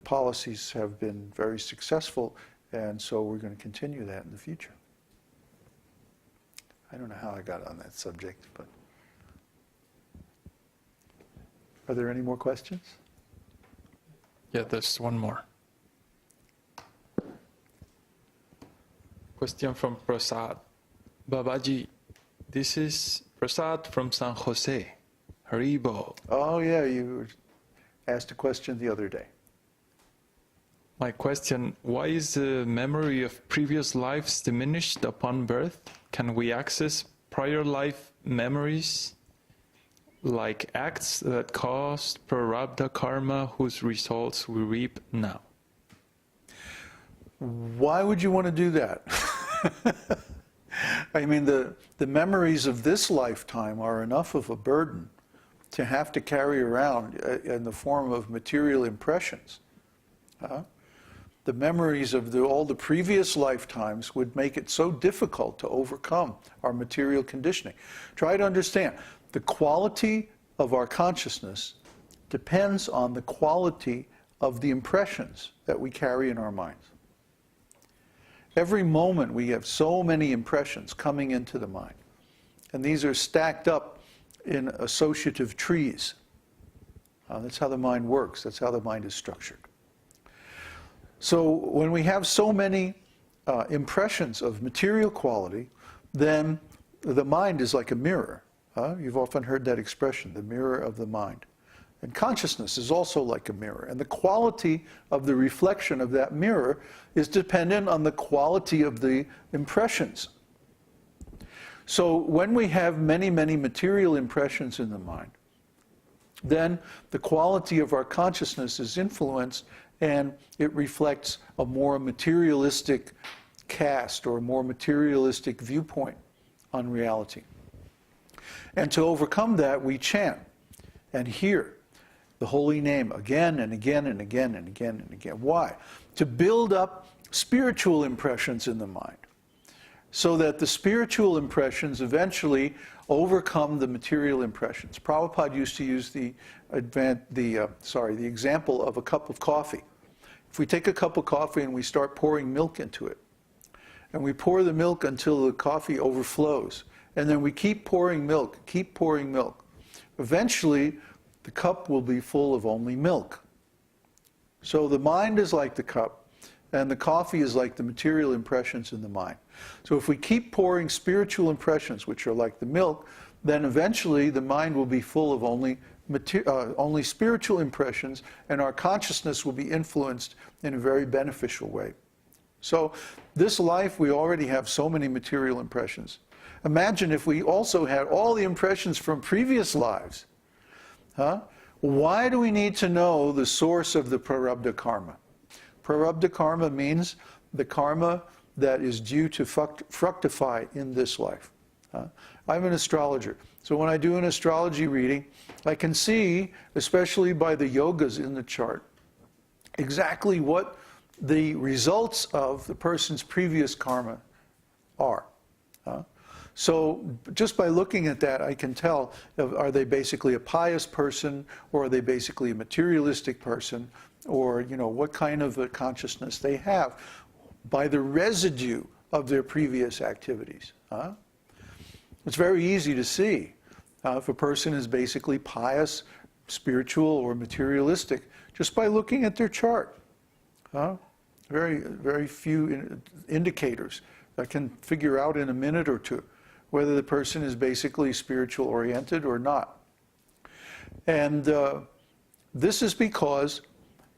policies have been very successful, and so we're going to continue that in the future. I don't know how I got on that subject, but are there any more questions? Yeah, there's one more. Question from Prasad. Babaji, this is Prasad from San Jose. Haribo. Oh yeah, you asked a question the other day. My question, why is the memory of previous lives diminished upon birth? Can we access prior life memories like acts that caused prarabdha karma whose results we reap now? Why would you want to do that? I mean, the memories of this lifetime are enough of a burden to have to carry around in the form of material impressions. The memories of all the previous lifetimes would make it so difficult to overcome our material conditioning. Try to understand, the quality of our consciousness depends on the quality of the impressions that we carry in our minds. Every moment we have so many impressions coming into the mind, and these are stacked up in associative trees. That's how the mind works, that's how the mind is structured. So when we have so many impressions of material quality, then the mind is like a mirror. You've often heard that expression, the mirror of the mind. And consciousness is also like a mirror. And the quality of the reflection of that mirror is dependent on the quality of the impressions. So when we have many, many material impressions in the mind, then the quality of our consciousness is influenced, and it reflects a more materialistic cast or a more materialistic viewpoint on reality. And to overcome that, we chant and hear the holy name again and again and again and again and again. Why? To build up spiritual impressions in the mind, so that the spiritual impressions eventually overcome the material impressions. Prabhupada used to use the example of a cup of coffee. If we take a cup of coffee and we start pouring milk into it, and we pour the milk until the coffee overflows, and then we keep pouring milk, eventually the cup will be full of only milk. So the mind is like the cup, and the coffee is like the material impressions in the mind. So if we keep pouring spiritual impressions, which are like the milk, then eventually the mind will be full of only spiritual impressions, and our consciousness will be influenced in a very beneficial way. So this life, we already have so many material impressions. Imagine if we also had all the impressions from previous lives. Why do we need to know the source of the prarabdha karma? Prarabdha karma means the karma that is due to fructify in this life. I'm an astrologer, so when I do an astrology reading, I can see, especially by the yogas in the chart, exactly what the results of the person's previous karma are. So just by looking at that, I can tell, are they basically a pious person, or are they basically a materialistic person, or what kind of a consciousness they have by the residue of their previous activities. It's very easy to see if a person is basically pious, spiritual, or materialistic just by looking at their chart. Very, very few indicators that can figure out in a minute or two whether the person is basically spiritual oriented or not. And this is because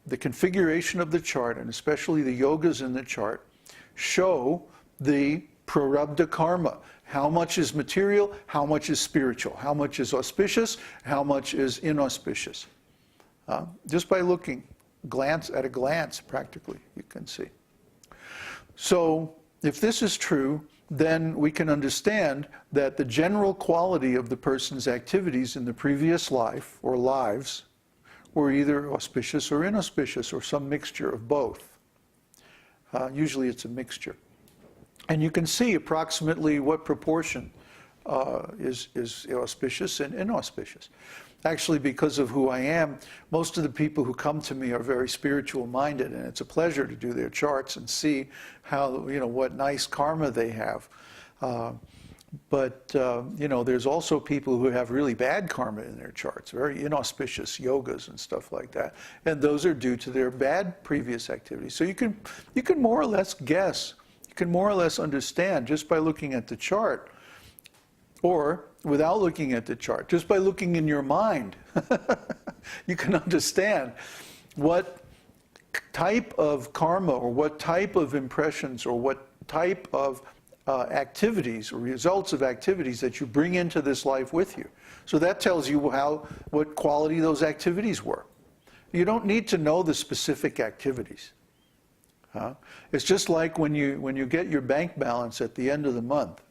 the configuration of the chart, and especially the yogas in the chart, show the prarabdha karma. How much is material, how much is spiritual, how much is auspicious, how much is inauspicious. Just by looking at a glance, practically, you can see. So if this is true, then we can understand that the general quality of the person's activities in the previous life or lives were either auspicious or inauspicious, or some mixture of both. Usually it's a mixture. And you can see approximately what proportion is auspicious and inauspicious. Actually, because of who I am, most of the people who come to me are very spiritual minded, and it's a pleasure to do their charts and see how, what nice karma they have. But there's also people who have really bad karma in their charts, very inauspicious yogas and stuff like that. And those are due to their bad previous activities. So you can more or less guess, you can more or less understand just by looking at the chart, or without looking at the chart, just by looking in your mind, you can understand what type of karma or what type of impressions or what type of activities or results of activities that you bring into this life with you. So that tells you what quality those activities were. You don't need to know the specific activities. It's just like when you get your bank balance at the end of the month.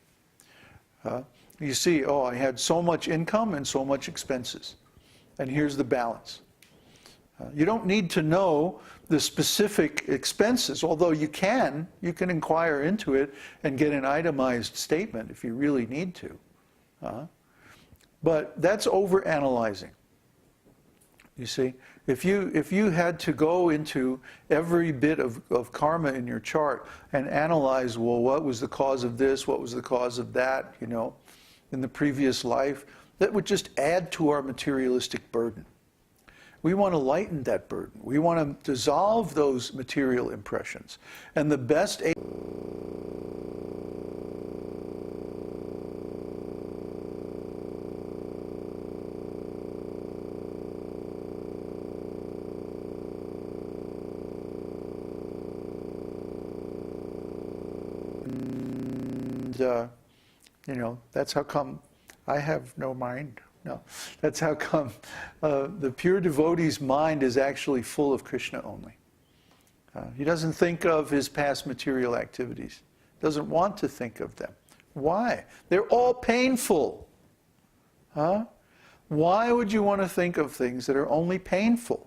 You see, oh, I had so much income and so much expenses, and here's the balance. You don't need to know the specific expenses, although you can inquire into it and get an itemized statement if you really need to. But that's overanalyzing. You see, if you had to go into every bit of karma in your chart and analyze, well, what was the cause of this, what was the cause of that, in the previous life, that would just add to our materialistic burden. We want to lighten that burden. We want to dissolve those material impressions. And the best that's how come I have no mind. No, that's how come the pure devotee's mind is actually full of Krishna only. He doesn't think of his past material activities. Doesn't want to think of them. Why? They're all painful. Why would you want to think of things that are only painful?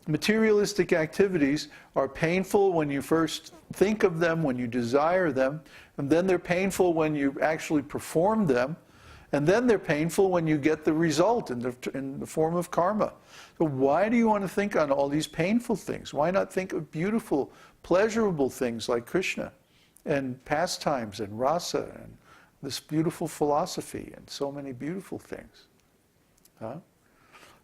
Materialistic activities are painful when you first think of them, when you desire them, and then they're painful when you actually perform them, and then they're painful when you get the result in the form of karma. So why do you want to think on all these painful things? Why not think of beautiful, pleasurable things like Krishna and pastimes and rasa and this beautiful philosophy and so many beautiful things?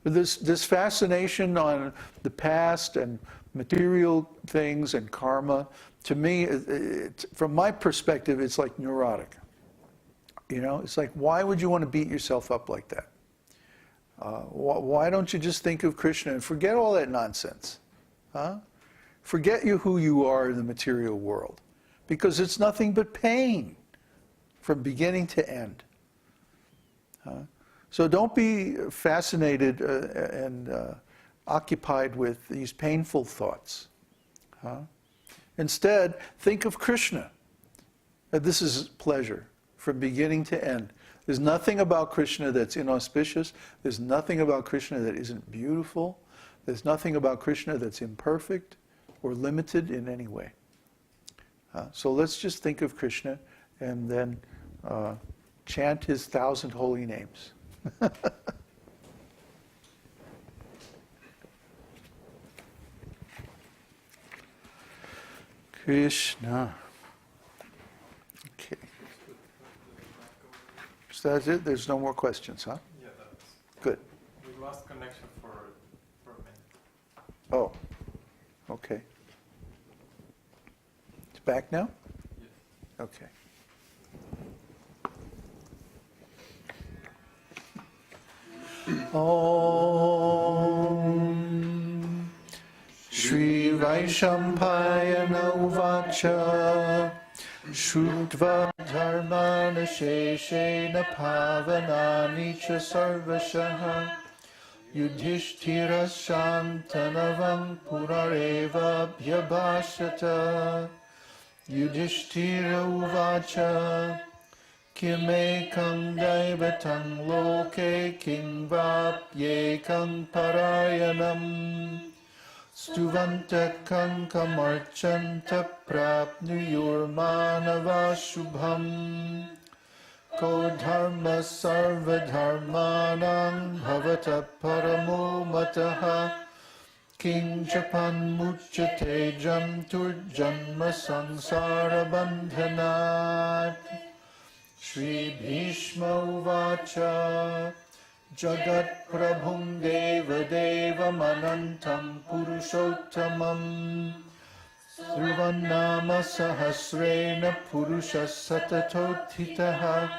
This fascination on the past and material things and karma, to me, from my perspective, it's like neurotic. It's like, why would you want to beat yourself up like that? Why don't you just think of Krishna and forget all that nonsense? Forget who you are in the material world, because it's nothing but pain from beginning to end. So don't be fascinated and occupied with these painful thoughts. Instead, think of Krishna. This is pleasure from beginning to end. There's nothing about Krishna that's inauspicious. There's nothing about Krishna that isn't beautiful. There's nothing about Krishna that's imperfect or limited in any way. So let's just think of Krishna and then chant his 1,000 holy names. Krishna. Okay. So that's it? There's no more questions, huh? Yeah, that's good. We lost connection for a minute. Oh, okay. It's back now? Yes. Okay. Om Shri Vaishampayana Uvacha Shrutva dharmana sheshena pavanani cha sarvashaha Yudhishthira shantanavam purareva bhyabhashata Yudhishthira Uvacha Kimekam daivatam loke kim vapyekam parayanam Stuvanta kankamarchanta prapnuyurmanava shubham Ko dharma sarvadharmanam bhavata paramo mataha kinchapan muchyate janturjanma sansara bandhanat. Shri Bhishma Uvacha Jagat Prabhum Deva Deva Manantam Purushottamam Srivannama Sahasrena Purusha Satatothitaha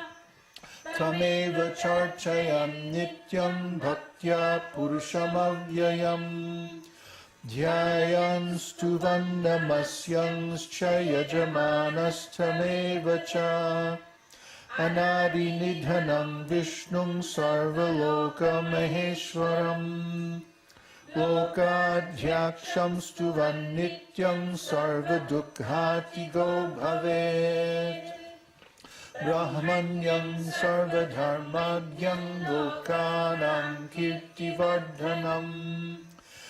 Tameva Charchayam Nityam Bhaktya Purushamavyayam Dhyayan Stuvannamasyans Chayajamanas Cha Anadi Nidhanam Vishnum Sarvaloka Maheshwaram Lokadhyaksham Stuvan Nityam Sarvadukkhati Go Bhavet Brahmanyam Sarvadharmadhyam Lokanam Kirtivardhanam